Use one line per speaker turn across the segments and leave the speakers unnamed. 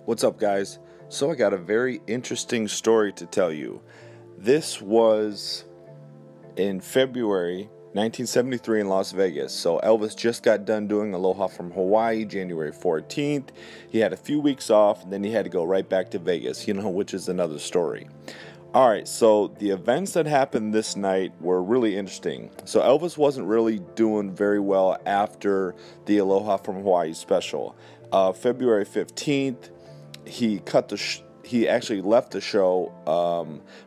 What's up, guys? So I got a very interesting story to tell you. This was in February 1973 in Las Vegas. So Elvis just got done doing Aloha from Hawaii, January 14th. He had a few weeks off, and then he had to go right back to Vegas, which is another story. Alright, so the events that happened this night were really interesting. So Elvis wasn't really doing very well after the Aloha from Hawaii special. February 15th, he actually left the show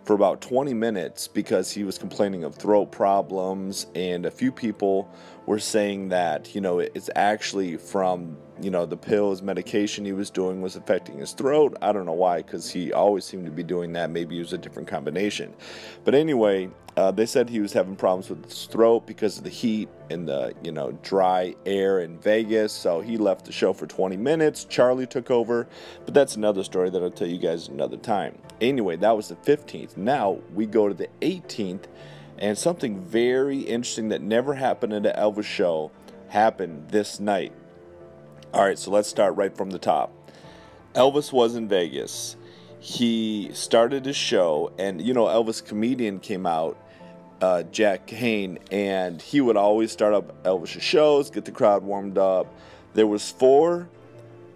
for about 20 minutes because he was complaining of throat problems, and a few people were saying that it's actually from the pills, medication he was doing was affecting his throat. I don't know why, because he always seemed to be doing that. Maybe it was a different combination, but anyway, they said he was having problems with his throat because of the heat and the dry air in Vegas. So he left the show for 20 minutes. Charlie took over, but that's another story that I'll tell you guys another time. Anyway, that was the 15th. Now we go to the 18th, and something very interesting that never happened at an Elvis show happened this night. Alright, so let's start right from the top. Elvis was in Vegas. He started his show, and Elvis comedian came out, Jack Kane, and he would always start up Elvis' shows, get the crowd warmed up. There was 4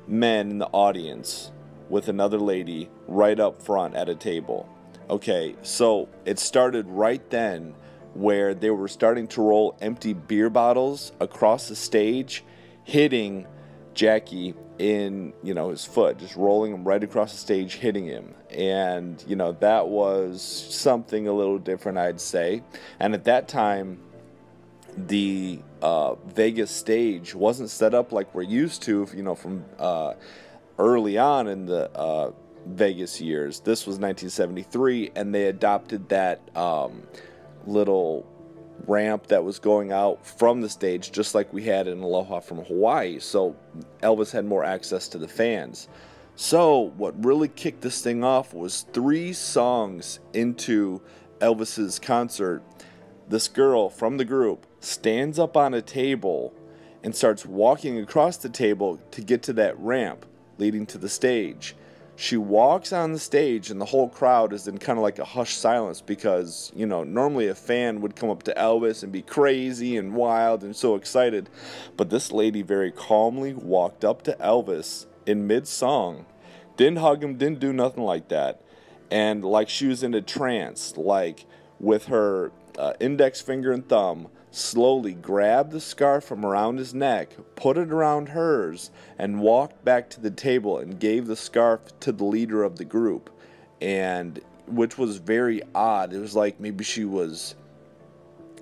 men in the audience with another lady right up front at a table. Okay, so it started right then where they were starting to roll empty beer bottles across the stage, hitting Jackie in his foot, just rolling him right across the stage, hitting him. And that was something a little different, I'd say. And at that time, the Vegas stage wasn't set up like we're used to, from early on in the Vegas years. This was 1973, and they adopted that little ramp that was going out from the stage, just like we had in Aloha from Hawaii. So Elvis had more access to the fans. So what really kicked this thing off was 3 songs into Elvis's concert. This girl from the group stands up on a table and starts walking across the table to get to that ramp leading to the stage. She walks on the stage, and the whole crowd is in kind of like a hushed silence because, normally a fan would come up to Elvis and be crazy and wild and so excited. But this lady very calmly walked up to Elvis in mid-song, didn't hug him, didn't do nothing like that. And like she was in a trance, like with her index finger and thumb, slowly grabbed the scarf from around his neck, put it around hers, and walked back to the table and gave the scarf to the leader of the group. And which was very odd. It was like maybe she was,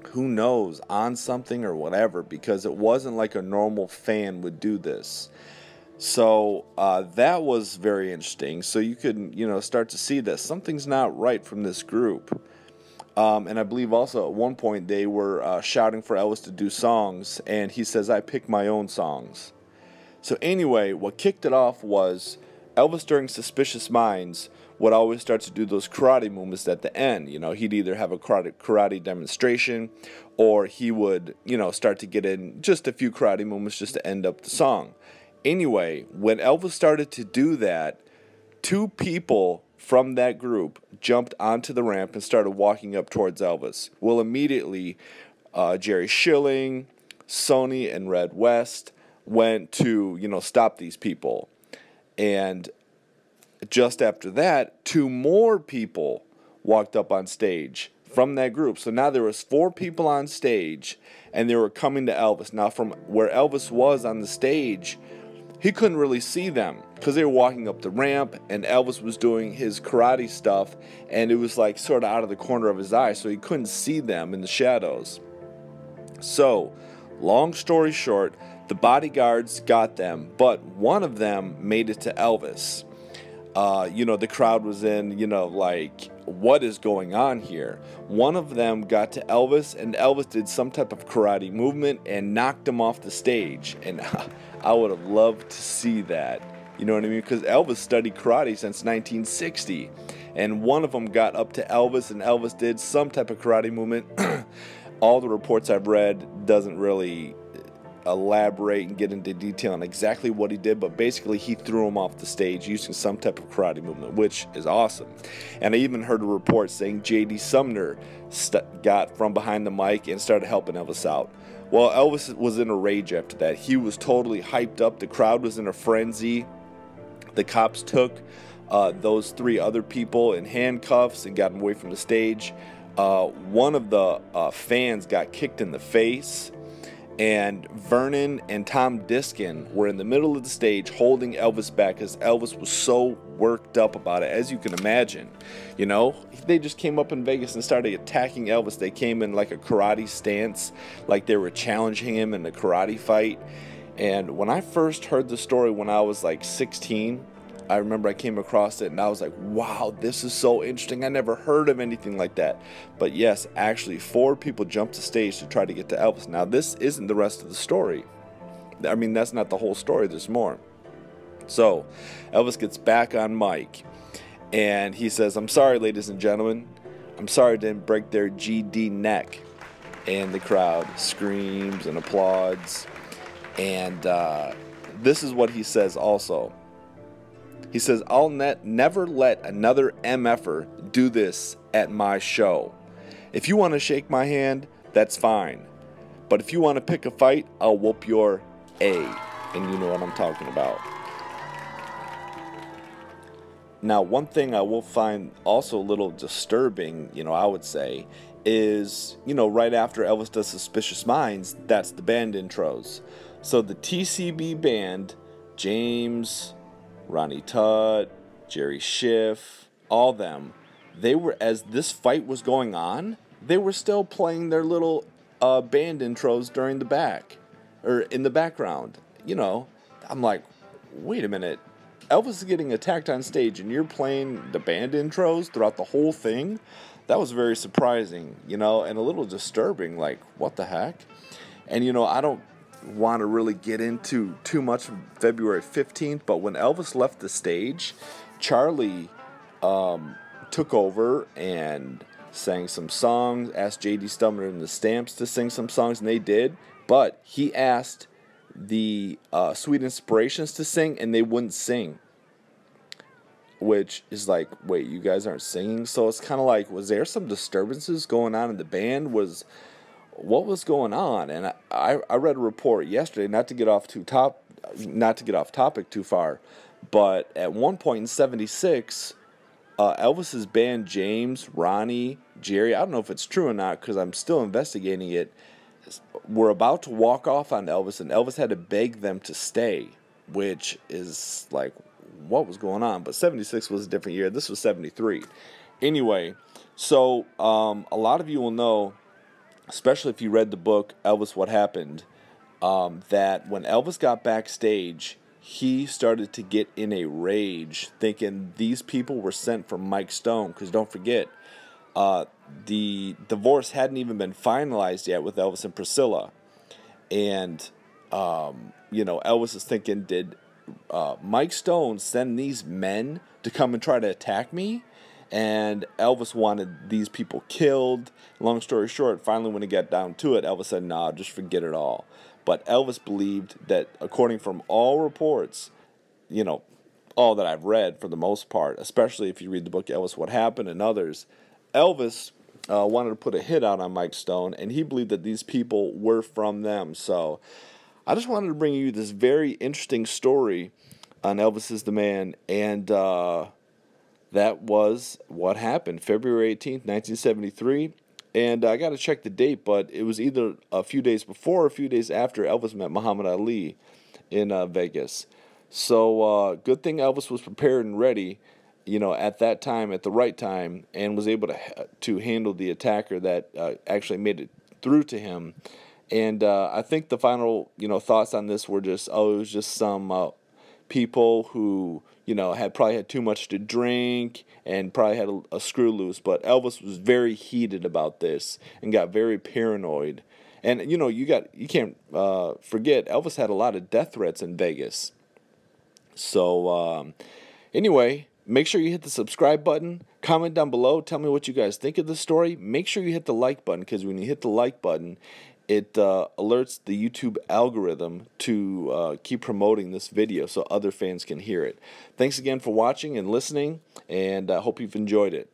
who knows, on something or whatever, because it wasn't like a normal fan would do this. So that was very interesting. So you could start to see that something's not right from this group. And I believe also at one point they were shouting for Elvis to do songs, and he says, "I pick my own songs." So anyway, what kicked it off was Elvis during Suspicious Minds would always start to do those karate movements at the end. He'd either have a karate demonstration, or he would, start to get in just a few karate movements just to end up the song. Anyway, when Elvis started to do that, 2 people from that group jumped onto the ramp and started walking up towards Elvis. Well, immediately, Jerry Schilling, Sony, and Red West went to, stop these people. And just after that, 2 more people walked up on stage from that group. So now there was 4 people on stage, and they were coming to Elvis. Now, from where Elvis was on the stage, he couldn't really see them because they were walking up the ramp, and Elvis was doing his karate stuff, and it was like sort of out of the corner of his eye, so he couldn't see them in the shadows. So, long story short, the bodyguards got them, but one of them made it to Elvis. The crowd was in, like, what is going on here? One of them got to Elvis, and Elvis did some type of karate movement and knocked him off the stage. And I would have loved to see that. You know what I mean? Because Elvis studied karate since 1960. And one of them got up to Elvis, and Elvis did some type of karate movement. All the reports I've read doesn't really elaborate and get into detail on exactly what he did, but basically he threw him off the stage using some type of karate movement, which is awesome. And I even heard a report saying J.D. Sumner got from behind the mic and started helping Elvis out. Well, Elvis was in a rage after that. He was totally hyped up. The crowd was in a frenzy. The cops took those 3 other people in handcuffs and got them away from the stage. One of the fans got kicked in the face, and Vernon and Tom Diskin were in the middle of the stage holding Elvis back because Elvis was so worked up about it, as you can imagine. You know, they just came up in Vegas and started attacking Elvis. They came in like a karate stance, like they were challenging him in a karate fight. And when I first heard the story when I was like 16, I remember I came across it and I was like, wow, this is so interesting. I never heard of anything like that. But yes, actually 4 people jumped the stage to try to get to Elvis. Now, this isn't the rest of the story. I mean, that's not the whole story. There's more. So Elvis gets back on mic and he says, "I'm sorry, ladies and gentlemen. I'm sorry I didn't break their GD neck." And the crowd screams and applauds. And this is what he says also. He says, "I'll never let another MFer do this at my show. If you want to shake my hand, that's fine. But if you want to pick a fight, I'll whoop your A." And you know what I'm talking about. Now, one thing I will find also a little disturbing, I would say, is, right after Elvis does Suspicious Minds, that's the band intros. So the TCB band, James, Ronnie Tutt, Jerry Schiff, all them, they were, as this fight was going on, they were still playing their little band intros during the back, or in the background. I'm like, wait a minute, Elvis is getting attacked on stage and you're playing the band intros throughout the whole thing? That was very surprising, and a little disturbing, like, what the heck? And, I don't want to really get into too much of February 15th, but when Elvis left the stage, Charlie took over and sang some songs, asked J.D. Sumner and the Stamps to sing some songs, and they did, but he asked the Sweet Inspirations to sing, and they wouldn't sing, which is like, wait, you guys aren't singing? So it's kind of like, was there some disturbances going on in the band? What was going on? And I read a report yesterday, not to get off topic too far, but at one point in '76, Elvis's band, James, Ronnie, Jerry, I don't know if it's true or not because I'm still investigating it, were about to walk off on Elvis, and Elvis had to beg them to stay, which is like, what was going on? But '76 was a different year. This was '73. Anyway, so a lot of you will know, especially if you read the book Elvis What Happened, that when Elvis got backstage, he started to get in a rage, thinking these people were sent from Mike Stone. Because don't forget, the divorce hadn't even been finalized yet with Elvis and Priscilla. And, Elvis is thinking, did Mike Stone send these men to come and try to attack me? And Elvis wanted these people killed. Long story short, finally when it got down to it, Elvis said, nah, just forget it all. But Elvis believed that, according from all reports, all that I've read for the most part, especially if you read the book Elvis What Happened and others, Elvis wanted to put a hit out on Mike Stone, and he believed that these people were from them. So I just wanted to bring you this very interesting story on Elvis is the Man, and that was what happened, February 18th, 1973. And I got to check the date, but it was either a few days before or a few days after Elvis met Muhammad Ali in Vegas. So good thing Elvis was prepared and ready, at that time, at the right time, and was able to handle the attacker that actually made it through to him. And I think the final, thoughts on this were just, it was just some people who, had probably had too much to drink and probably had a screw loose. But Elvis was very heated about this and got very paranoid. And, you can't forget, Elvis had a lot of death threats in Vegas. So, anyway, make sure you hit the subscribe button. Comment down below. Tell me what you guys think of the story. Make sure you hit the like button, because when you hit the like button, it alerts the YouTube algorithm to keep promoting this video so other fans can hear it. Thanks again for watching and listening, and I hope you've enjoyed it.